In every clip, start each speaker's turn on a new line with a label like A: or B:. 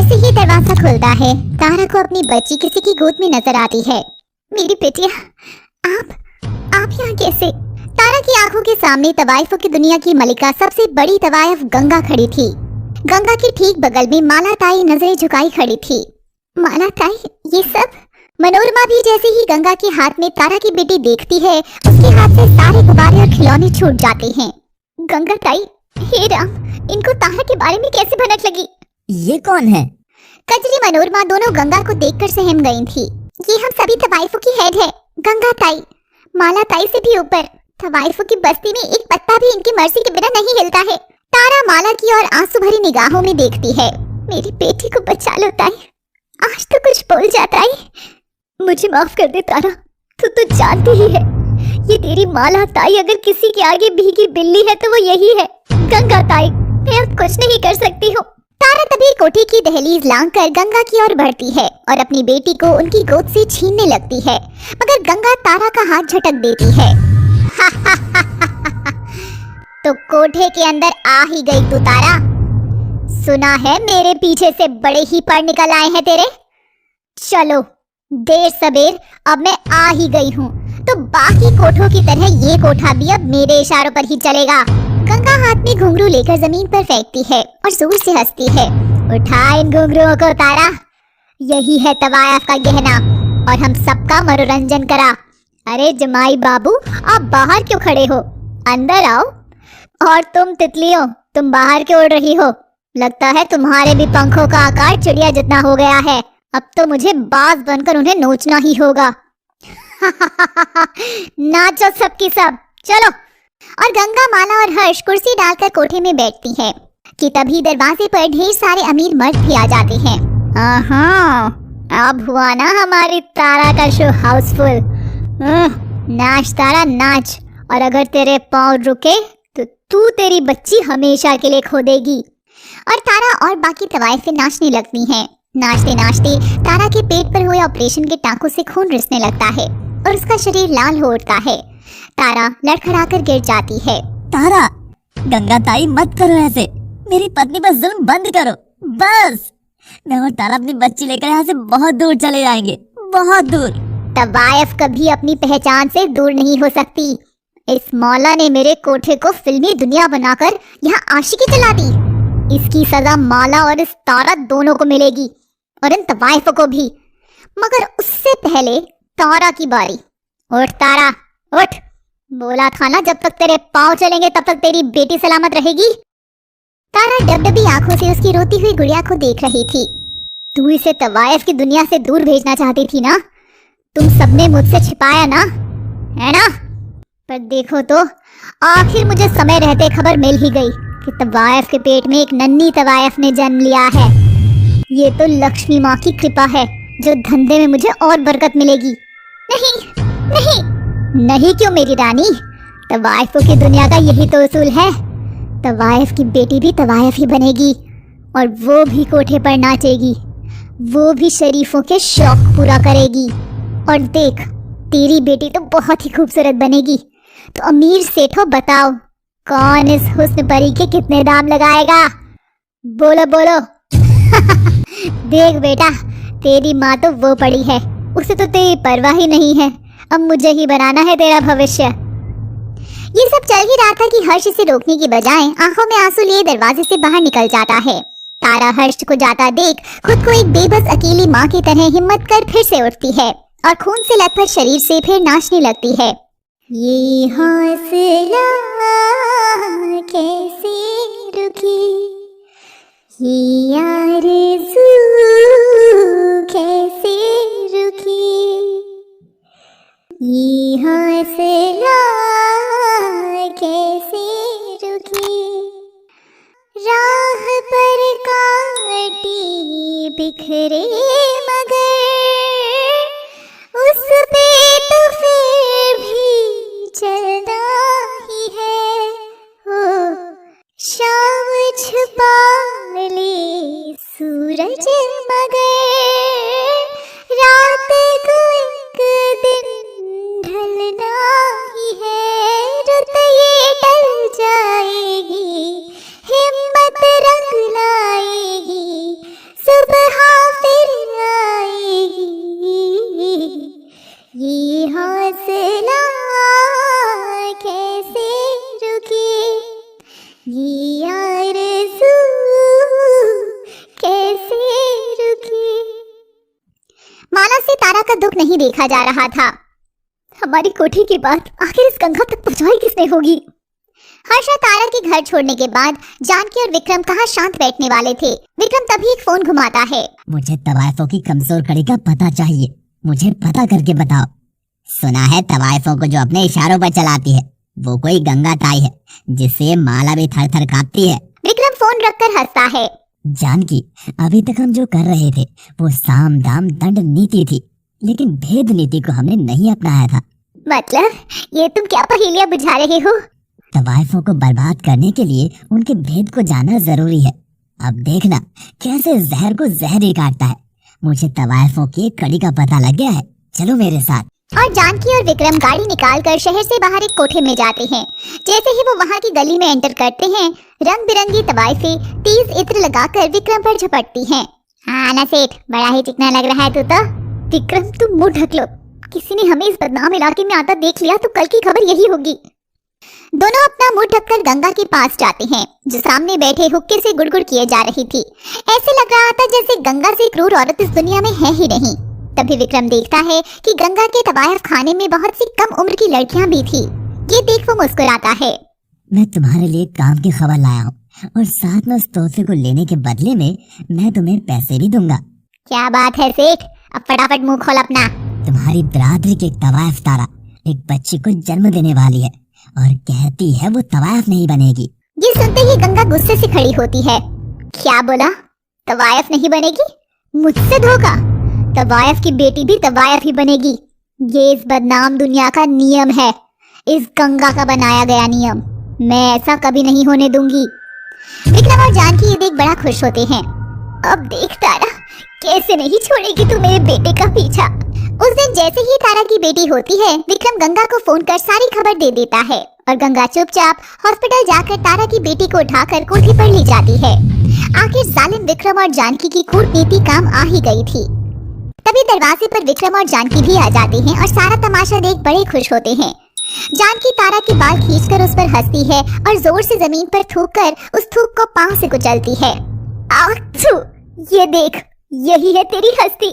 A: जैसे ही दरवाजा खुलता है, तारा को अपनी बच्ची किसी की गोद में नजर आती है। मेरी बेटिया, आप यहाँ कैसे? तारा की आंखों के सामने तवाइफों की दुनिया की मलिका, सबसे बड़ी तवाइफ गंगा खड़ी थी। गंगा के ठीक बगल में माला ताई नजरें झुकाई खड़ी थी। माला ताई, ये सब? मनोरमा भी जैसे ही गंगा के हाथ में तारा की बेटी देखती है, उसके हाथ से सारे गुब्बारे और खिलौने छूट जाते हैं। गंगा ताई, हे राम, इनको तारा के बारे में कैसे भनक लगी?
B: ये कौन है?
A: कजरी मनोरमा दोनों गंगा को देखकर सहम गई थी। ये हम सभी तवाइफों की हेड है, गंगा ताई। माला ताई से भी ऊपर। तवाइफों की बस्ती में एक पत्ता भी इनकी मर्जी के बिना नहीं हिलता है। तारा माला की और आंसू भरी निगाहों में देखती है। मेरी बेटी को बचा लो ताई, आज तो कुछ बोल जाता है। मुझे माफ कर दे तारा, तू जानती ही है, ये तेरी माला ताई अगर किसी के आगे भीगी बिल्ली है तो वो यही है। गंगा ताई, मैं अब कुछ नहीं कर सकती हूँ। तारा तभी कोठी की दहलीज लांघकर गंगा की ओर बढ़ती है और अपनी बेटी को उनकी गोद से छीनने लगती है, मगर गंगा तारा का हाथ झटक देती है। तो कोठे के अंदर आ ही गई तू तारा। सुना है मेरे पीछे से बड़े ही पर निकल आए हैं तेरे। चलो, देर सबेर अब मैं आ ही गई हूँ, तो बाकी कोठों की तरह ये कोठा भी अब मेरे इशारों पर ही चलेगा। गंगा हाथ में घुंघरू लेकर जमीन पर फेंकती है और जोर से हंसती है। उठा इन घुंघरुओं को तारा, यही है तवायफ का गहना और हम सबका मनोरंजन करा। अरे जमाई बाबू, आप बाहर क्यों खड़े हो? अंदर आओ। और तुम तितलियों, तुम बाहर क्यों उड़ रही हो? लगता है तुम्हारे भी पंखों का आकार चिड़िया जितना हो गया है। अब तो मुझे बाज बनकर उन्हें नोचना ही होगा। नाचो सबकी सब, चलो। और गंगा, माला और हर्ष कुर्सी डालकर कोठे में बैठती है कि तभी दरवाजे पर ढेर सारे अमीर मर्द भी आ जाते हैं। अब हुआ ना हमारी तारा का शो हाउसफुल। नाच तारा नाच, और अगर तेरे पाँव रुके तो तू तेरी बच्ची हमेशा के लिए खो देगी। और तारा और बाकी तवाइफें नाचने लगती हैं। नाचते नाचते तारा के पेट पर हुए ऑपरेशन के टांकों से खून रिसने लगता है और उसका शरीर लाल हो उठता है। तारा लड़खड़ाकर गिर जाती है।
B: तारा, गंगा ताई मत करो ऐसे, मेरी पत्नी पर जुल्म बंद करो बस। मैं और तारा अपनी बच्ची लेकर यहाँ से बहुत दूर चले जाएंगे, बहुत दूर।
A: तवाइफ कभी अपनी पहचान से दूर नहीं हो सकती। इस मौला ने मेरे कोठे को फिल्मी दुनिया बनाकर यहाँ आशिकी चला दी। इसकी सजा माला और इस तारा दोनों को मिलेगी, और इन तवाइफों को भी। मगर उससे पहले तारा की बारी। उठ तारा, उठ। बोला था ना, जब तक तेरे पाँव चलेंगे तब तक तेरी बेटी सलामत रहेगी। तारा डबडबी आंखों से उसकी रोती हुई गुड़िया को देख रही थी। तू इसे तवाइफ की दुनिया से दूर भेजना चाहती थी ना? तुम सबने मुझसे छिपाया ना, है ना? पर देखो तो, आखिर मुझे समय रहते खबर मिल ही गई कि तवाइफ के पेट में एक नन्ही तवाइफ ने जन्म लिया है। ये तो लक्ष्मी माँ की कृपा है, जो धंधे में मुझे और बरकत मिलेगी। नहीं नहीं नहीं, क्यों मेरी रानी? तवाइफों की दुनिया का यही तो उसूल है। तवाइफ की बेटी भी तवाइफ ही बनेगी, और वो भी कोठे पर नाचेगी। वो भी शरीफों के शौक पूरा करेगी। और देख, तेरी बेटी तो बहुत ही खूबसूरत बनेगी। तो अमीर सेठों, बताओ कौन इस हुस्न परी के कितने दाम लगाएगा? बोलो बोलो। देख बेटा, तेरी माँ तो वो पड़ी है, उसे तो तेरी परवाह ही नहीं है। अब मुझे ही बनाना है तेरा भविष्य। ये सब चल ही रहा था कि हर्ष इसे रोकने की बजाय आंखों में आंसू लिए दरवाजे से बाहर निकल जाता है। तारा हर्ष को जाता देख खुद को एक बेबस अकेली माँ की तरह हिम्मत कर फिर से उठती है और खून से लथपथ शरीर से फिर नाचने लगती है। ये हौसला कैसे रुकी, ये आरज़ू कैसे रुकी, ये हौसला कैसे रुकी, राह पर कांटे बिखरे मगर उस पे तो फिर भी चलना ही है। ओ शाम छुपा ले सूरज मगर रात को एक दिन ढलना ही है। रुत ये टल जाएगी, हिम्मत रंग लाएगी, सुबह दुख नहीं देखा जा रहा था। हमारी कोठी की बात आखिर इस गंगा तक पहुंचाई किसने होगी। हर्ष और तारा के घर छोड़ने के बाद जानकी और विक्रम कहाँ शांत बैठने वाले थे। विक्रम तभी एक फोन घुमाता है।
B: मुझे तवायफों की कमजोर कड़ी का पता चाहिए, मुझे पता करके बताओ। सुना है तवायफों को जो अपने इशारों पर चलाती है वो कोई गंगा ताई है जिससे माला भी थर थर कांपती है।
A: विक्रम फोन रखकर हंसता है।
B: जानकी, अभी तक हम जो कर रहे थे वो साम दाम दंड नीति थी, लेकिन भेद नीति को हमने नहीं अपनाया था।
A: मतलब ये तुम क्या पहेलियां बुझा रहे हो?
B: तवायफों को बर्बाद करने के लिए उनके भेद को जानना जरूरी है। अब देखना कैसे जहर को जहर ही काटता है। मुझे तवायफों की कड़ी का पता लग गया है, चलो मेरे साथ।
A: और जानकी और विक्रम गाड़ी निकालकर शहर से बाहर एक कोठे में जाते हैं। जैसे ही वो वहाँ की गली में एंटर करते हैं, रंग बिरंगी तवाइफें तेज इत्र लगाकर विक्रम पर झपटती हैं। हाँ ना सेठ, बड़ा ही चिकना लग रहा है तू तो। विक्रम तुम मुंह ढक लो, किसी ने हमें इस बदनाम इलाके में आता देख लिया तो कल की खबर यही होगी। दोनों अपना मुंह ढककर गंगा के पास जाते हैं जो सामने बैठे हुक्के से गुड़गुड़ किए जा रही थी। ऐसे लग रहा था जैसे गंगा से क्रूर औरत इस दुनिया में है ही नहीं। तभी विक्रम देखता है कि गंगा के तवायफ खाने में बहुत सी कम उम्र की लड़कियां भी थी। ये देख वो मुस्कुराता है।
B: मैं तुम्हारे लिए काम की खबर लाया हूँ और साथ में उस तोहफे को लेने के बदले में मैं तुम्हें पैसे भी दूंगा।
A: क्या बात है सेठ, अब फटाफट मुंह खोल अपना।
B: तुम्हारी बिरादरी की एक तवायफ तारा एक बच्ची को जन्म देने वाली है और कहती है वो तवायफ नहीं बनेगी।
A: ये सुनते ही गंगा गुस्से से खड़ी होती है। क्या बोला? तवायफ नहीं बनेगी? मुझसे धोखा? तवायफ की बेटी भी तवायफ ही बनेगी। ये इस बदनाम दुनिया का नियम है, इस गंगा का बनाया गया नियम। मैं ऐसा कभी नहीं होने दूंगी। विक्रम और जानकी ये देख बड़ा खुश होते हैं। अब देख तारा, कैसे नहीं छोड़ेगी तू मेरे बेटे का पीछा। उस दिन जैसे ही तारा की बेटी होती है, विक्रम गंगा को फोन कर सारी खबर दे देता है और गंगा चुपचाप हॉस्पिटल जाकर तारा की बेटी को उठाकर कोठी पर ले जाती है। आखिर जालिम विक्रम और जानकी की कूटनीति काम आ ही गई थी। तभी दरवाजे पर विक्रम और जानकी भी आ जाते हैं और सारा तमाशा देख बड़े खुश होते हैं। जानकी तारा के बाल खींचकर उस पर हंसती है और जोर से जमीन पर थूककर उस थूक को पांव से कुचलती है। आच्छू, ये देख, यही है तेरी हस्ती,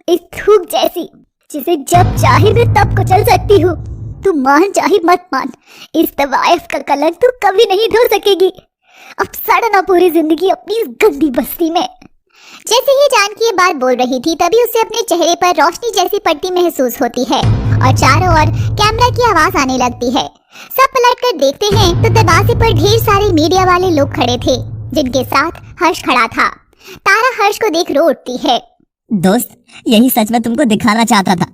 A: इस थूक जैसी, जिसे जब चाहे मैं तब कुचल सकती हूँ। तू मान चाहे मत मान, इस तवायफ का कलंक तू कभी नहीं धो सकेगी। अब सड़ना पूरी जिंदगी अपनी इस गंदी बस्ती में। जैसे ही जानकी ये बात बोल रही थी तभी उसे अपने चेहरे पर रोशनी जैसी पट्टी महसूस होती है और चारों ओर कैमरा की आवाज आने लगती है। सब पलटकर देखते हैं तो दरवाजे पर ढेर सारे मीडिया वाले लोग खड़े थे जिनके साथ हर्ष खड़ा था। तारा हर्ष को देख रो उठती है।
B: दोस्त, यही सच मैं तुमको दिखाना चाहता था।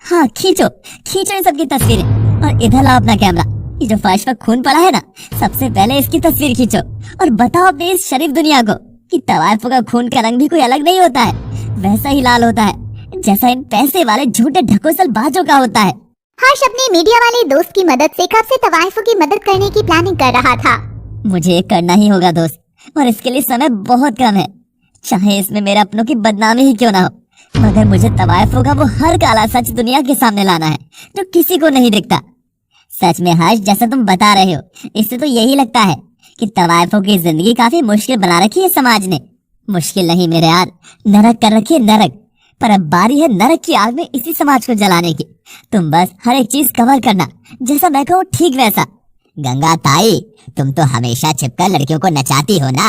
B: हाँ, खींचो खींचो इन सबकी तस्वीरें और इधर लाओ अपना कैमरा। ये जो फर्श पर खून पड़ा है ना, सबसे पहले इसकी तस्वीर खींचो और बताओ अपनी इस शरीफ दुनिया को कि तवायफों का खून का रंग भी कोई अलग नहीं होता है, वैसा ही लाल होता है जैसा इन पैसे वाले झूठे ढकोसल बाजों का होता है।
A: हर्ष अपने मीडिया वाले दोस्त की मदद से कब से तवायफों की मदद करने की प्लानिंग कर रहा था।
B: मुझे ये करना ही होगा दोस्त, और इसके लिए समय बहुत कम है। चाहे इसमें मेरे अपनों की बदनामी ही क्यों ना हो, मगर मुझे तवायफों का वो हर काला सच दुनिया के सामने लाना है जो किसी को नहीं दिखता। सच में हर्ष, जैसा तुम बता रहे हो, इससे तो यही लगता है कि तवायफों की जिंदगी काफी मुश्किल बना रखी है समाज ने। मुश्किल नहीं मेरे यार, नरक कर रखी है नरक। पर अब बारी है नरक की आग में इसी समाज को जलाने की। तुम बस हर एक चीज कवर करना, जैसा मैं कहूँ ठीक वैसा। गंगा ताई, तुम तो हमेशा छिपकर लड़कियों को नचाती हो ना,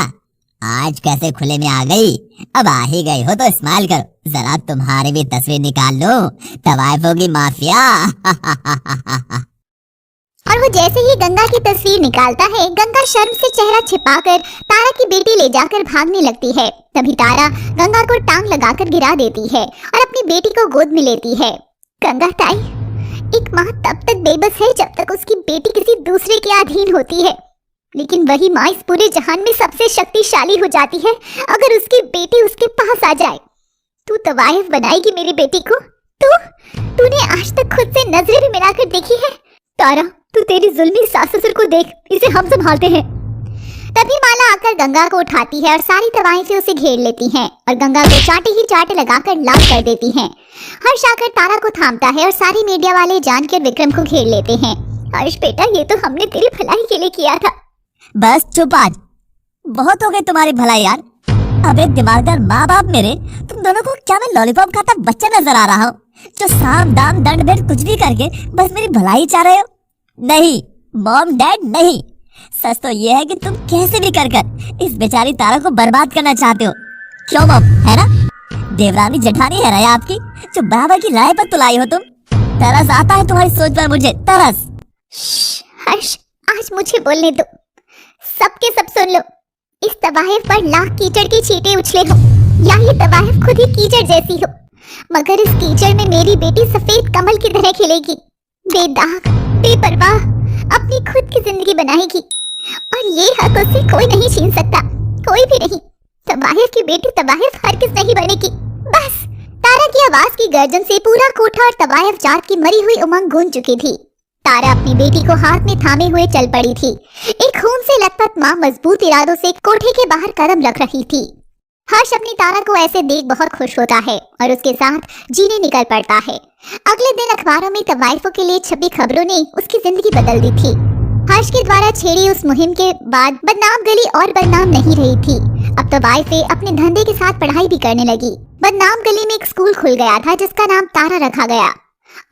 B: आज कैसे खुले में आ गई? अब आ ही गई हो तो स्माइल करो, जरा तुम्हारी भी तस्वीर निकाल लो, तवायफों की माफिया।
A: और वो जैसे ही गंगा की तस्वीर निकालता है, गंगा शर्म से चेहरा छिपाकर तारा की बेटी ले जाकर भागने लगती है। तभी तारा गंगा को टांग लगाकर गिरा देती है और अपनी बेटी को गोद में लेती है। गंगा ताई, एक माँ तब तक बेबस है जब तक उसकी बेटी किसी दूसरे के अधीन होती है, लेकिन वही माँ इस पूरे जहान में सबसे शक्तिशाली हो जाती है अगर उसकी बेटी उसके पास आ जाए। तू तवायफ बनाएगी मेरी बेटी को? तूने आज तक खुद से नजरें भी मिलाकर देखी है? तारा, तू तेरी जुल्मी सास ससुर को देख, इसे हम संभालते हैं। तभी माला आकर गंगा को उठाती है और सारी तवाइफें उसे घेर लेती हैं और गंगा को चाटे ही चाटे लगाकर लाल कर देती हैं। हर्ष आकर तारा को थामता है और सारी मीडिया वाले जानकी और विक्रम को घेर लेते हैं। हर्ष बेटा, ये तो हमने तेरी भलाई के लिए किया था।
B: बस चुप, आज बहुत हो गई तुम्हारी भलाई यार। अबे दिमागदार माँ बाप मेरे, तुम दोनों को क्या मैं लॉलीपॉप खाता बच्चा नजर आ रहा हूँ? जो साम दाम दंड भेद कुछ भी करके बस मेरी भलाई चाह रहे हो? नहीं मॉम डैड नहीं, सच तो ये है कि तुम कैसे भी कर इस बेचारी तारा को बर्बाद करना चाहते हो। क्यों मॉम, है ना? देवरानी जेठानी है ना आपकी, जो बराबर की लड़ाई पर तुलाई हो तुम। तरस आता है तुम्हारी सोच पर मुझे, तरस।
A: हर्ष, आज मुझे बोलने दो, सबके सब सुन लो। इस तवाहिफ पर लाख कीचड़ की छींटे उछले हो, या ये तवाहिफ खुद ही कीचड़ जैसी हो, मगर इस कीचड़ में मेरी बेटी सफेद कमल की तरह खिलेगी, बेदाग बेपरवाह अपनी खुद की जिंदगी बनाएगी, और ये हक उससे कोई नहीं छीन सकता, कोई भी नहीं। तवाहिफ की बेटी तवाहिफ हरगिज़ नहीं बनेगी। बस। तारा की आवाज की गर्जन से पूरा कोठा और तवाहिफ जात की मरी हुई उमंग गूंज चुकी थी। तारा अपनी बेटी को हाथ में थामे हुए चल पड़ी थी। एक खून से लथपथ मां मजबूत इरादों से कोठे के बाहर कदम रख रही थी। हर्ष अपनी तारा को ऐसे देख बहुत खुश होता है और उसके साथ जीने निकल पड़ता है। अगले दिन अखबारों में तवाइफों के लिए छपी खबरों ने उसकी जिंदगी बदल दी थी। हर्ष के द्वारा छेड़ी उस मुहिम के बाद बदनाम गली और बदनाम नहीं रही थी। अब तवाइफें अपने धंधे के साथ पढ़ाई भी करने लगी। बदनाम गली में एक स्कूल खुल गया था जिसका नाम तारा रखा गया।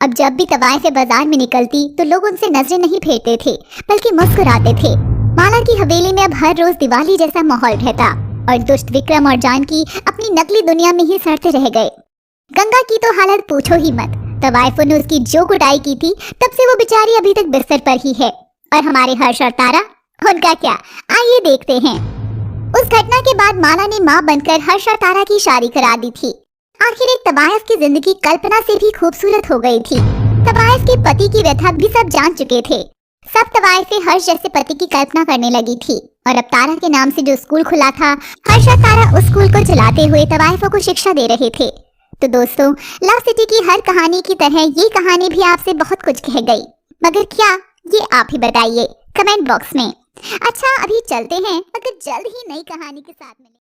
A: अब जब भी तवाइफें बाजार में निकलती तो लोग उनसे नजरें नहीं फेरते थे, बल्कि मुस्कुराते थे। माला की हवेली में अब हर रोज दिवाली जैसा माहौल रहता और दुष्ट विक्रम और जानकी अपनी नकली दुनिया में ही सड़ते रह गए। गंगा की तो हालत पूछो ही मत। तवाइफों ने उसकी जो कुटाई की थी, तब से वो बेचारी अभी तक बिस्तर पर ही है। और हमारे हर्ष और तारा, उनका क्या, आइए देखते हैं। उस घटना के बाद माला ने मां बनकर हर्ष और तारा की शादी करा दी थी। आखिर एक तवाइफ की जिंदगी कल्पना से भी खूबसूरत हो गई थी। तवाइफ के पति की व्यथा भी सब जान चुके थे। सब तवाइफें हर्ष जैसे पति की कल्पना करने लगी थी और अब तारा के नाम से जो स्कूल खुला था, हर्ष और तारा उस स्कूल को चलाते हुए तवाइफों को शिक्षा दे रहे थे। तो दोस्तों, लव सिटी की हर कहानी की तरह ये कहानी भी आपसे बहुत कुछ कह गई, मगर क्या, ये आप ही बताइए कमेंट बॉक्स में। अच्छा, अभी चलते हैं, मगर जल्द ही नई कहानी के साथ मिलेंगे।